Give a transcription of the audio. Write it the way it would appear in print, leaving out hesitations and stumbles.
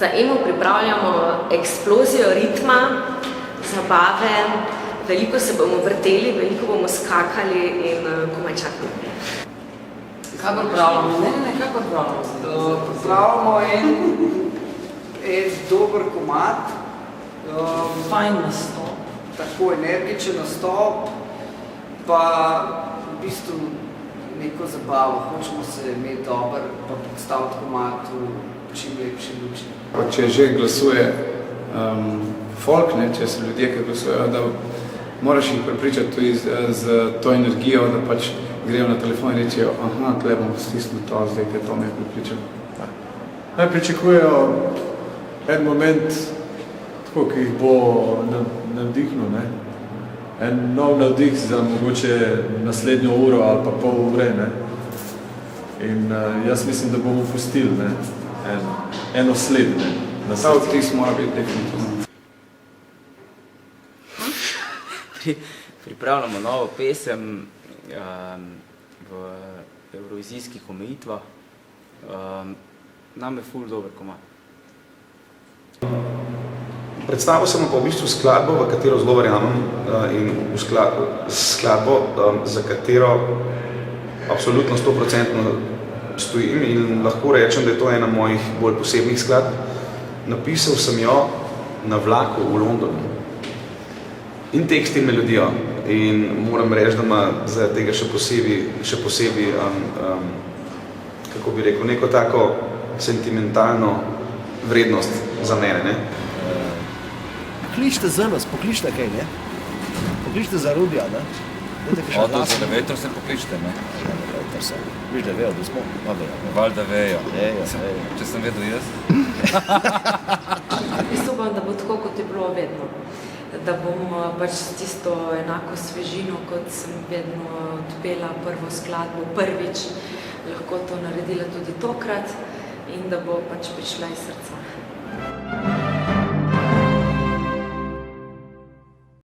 Za Emo pripravljamo eksplozijo ritma, zabave, veliko se bomo vrteli, veliko bomo skakali in komaj čakali. Kaj pripravljamo? Kaj pripravljamo? Pripravljamo en dober komad. Fajn nastop. Tako, energičen nastop, pa v bistvu neko zabavo. Hočemo se imeti dober, pa predstaviti komad v čim lepši luči. Če že glasuje folk, če so ljudje, ki glasujejo, da moraš jih prepričati tudi z to energijo, da pač grejo na telefon in rečejo, aha, tle bom stisnil to, zdaj te to me je pripričal. Naj pričakujejo en moment, tako, ki jih bo navdihnil, ne? En nov navdih za mogoče naslednjo uro ali pa pol ure, ne? In jaz mislim, da bomo pustili, ne? Eno sled, ne? Ta vtis mora biti definitivno. Pripravljamo novo pesem v evrovizijskih omejitvah. Nam je ful dober komad. Predstavil sem pa v bistvu skladbo, v katero zelo verjamem in skladbo, za katero absolutno 100% stojim in lahko rečem, da je to ena mojih bolj posebnih skladb. Napisal sem jo na vlaku v Londonu. In tekst in melodijo. In moram reči, da ima zaradi tega še posebej, kako bi rekel, neko tako sentimentalno vrednost za mene, ne? Pokličite za nas, pokličite kaj, ne? Pokličite za Rudija, ne? Za Veter se pokličite, ne? Veter se. Viš, da vejo, da smo? Valjda vejo. Vejo. Če sem vedel jaz. Jaz upam, da bo tako, kot je bilo vedno. Da bom pač tisto enako svežino, kot sem vedno odpela prvo skladbo prvič, lahko to naredila tudi tokrat in da bo pač prišla iz srca.